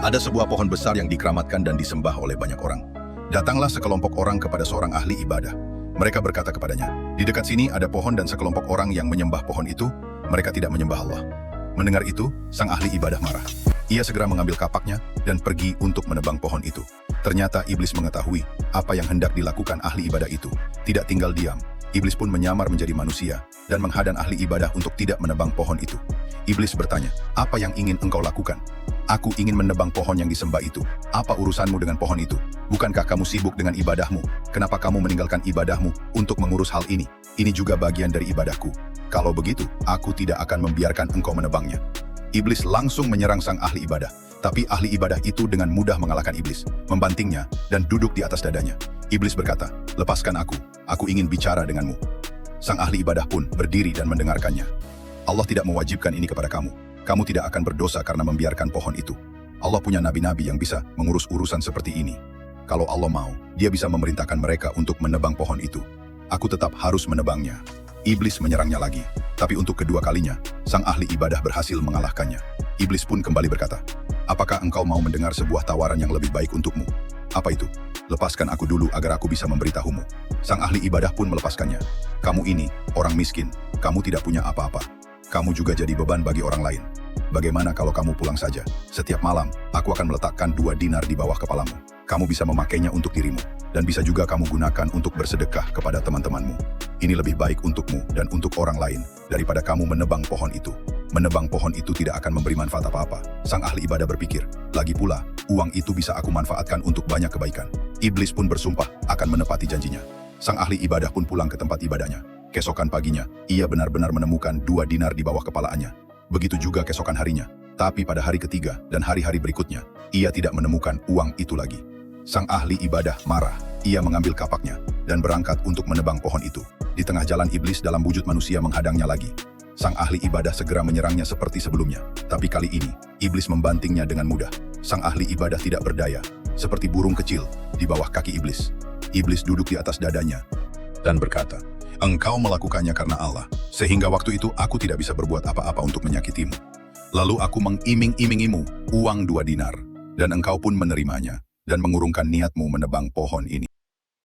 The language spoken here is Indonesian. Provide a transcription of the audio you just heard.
Ada sebuah pohon besar yang dikeramatkan dan disembah oleh banyak orang. Datanglah sekelompok orang kepada seorang ahli ibadah. Mereka berkata kepadanya, "Di dekat sini ada pohon dan sekelompok orang yang menyembah pohon itu. Mereka tidak menyembah Allah." Mendengar itu, sang ahli ibadah marah. Ia segera mengambil kapaknya dan pergi untuk menebang pohon itu. Ternyata iblis mengetahui apa yang hendak dilakukan ahli ibadah itu. Tidak tinggal diam, iblis pun menyamar menjadi manusia dan menghadang ahli ibadah untuk tidak menebang pohon itu. Iblis bertanya, "Apa yang ingin engkau lakukan?" "Aku ingin menebang pohon yang disembah itu." "Apa urusanmu dengan pohon itu? Bukankah kamu sibuk dengan ibadahmu? Kenapa kamu meninggalkan ibadahmu untuk mengurus hal ini? Ini juga bagian dari ibadahku. Kalau begitu, aku tidak akan membiarkan engkau menebangnya." Iblis langsung menyerang sang ahli ibadah. Tapi ahli ibadah itu dengan mudah mengalahkan iblis, membantingnya, dan duduk di atas dadanya. Iblis berkata, "Lepaskan aku ingin bicara denganmu." Sang ahli ibadah pun berdiri dan mendengarkannya. "Allah tidak mewajibkan ini kepada kamu. Kamu tidak akan berdosa karena membiarkan pohon itu. Allah punya nabi-nabi yang bisa mengurus urusan seperti ini. Kalau Allah mau, Dia bisa memerintahkan mereka untuk menebang pohon itu. Aku tetap harus menebangnya." Iblis menyerangnya lagi, tapi untuk kedua kalinya, sang ahli ibadah berhasil mengalahkannya. Iblis pun kembali berkata, "Apakah engkau mau mendengar sebuah tawaran yang lebih baik untukmu?" "Apa itu?" "Lepaskan aku dulu agar aku bisa memberitahumu." Sang ahli ibadah pun melepaskannya. "Kamu ini, orang miskin, kamu tidak punya apa-apa. Kamu juga jadi beban bagi orang lain. Bagaimana kalau kamu pulang saja? Setiap malam, aku akan meletakkan 2 dinar di bawah kepalamu. Kamu bisa memakainya untuk dirimu, dan bisa juga kamu gunakan untuk bersedekah kepada teman-temanmu. Ini lebih baik untukmu dan untuk orang lain, daripada kamu menebang pohon itu. Menebang pohon itu tidak akan memberi manfaat apa-apa." Sang ahli ibadah berpikir, "Lagi pula, uang itu bisa aku manfaatkan untuk banyak kebaikan." Iblis pun bersumpah akan menepati janjinya. Sang ahli ibadah pun pulang ke tempat ibadahnya. Keesokan paginya, ia benar-benar menemukan 2 dinar di bawah kepalanya. Begitu juga keesokan harinya. Tapi pada hari ketiga dan hari-hari berikutnya, ia tidak menemukan uang itu lagi. Sang ahli ibadah marah. Ia mengambil kapaknya dan berangkat untuk menebang pohon itu. Di tengah jalan, iblis dalam wujud manusia menghadangnya lagi. Sang ahli ibadah segera menyerangnya seperti sebelumnya. Tapi kali ini, iblis membantingnya dengan mudah. Sang ahli ibadah tidak berdaya, seperti burung kecil di bawah kaki iblis. Iblis duduk di atas dadanya dan berkata, "Engkau melakukannya karena Allah, sehingga waktu itu aku tidak bisa berbuat apa-apa untuk menyakitimu. Lalu aku mengiming-imingimu uang 2 dinar, dan engkau pun menerimanya, dan mengurungkan niatmu menebang pohon ini."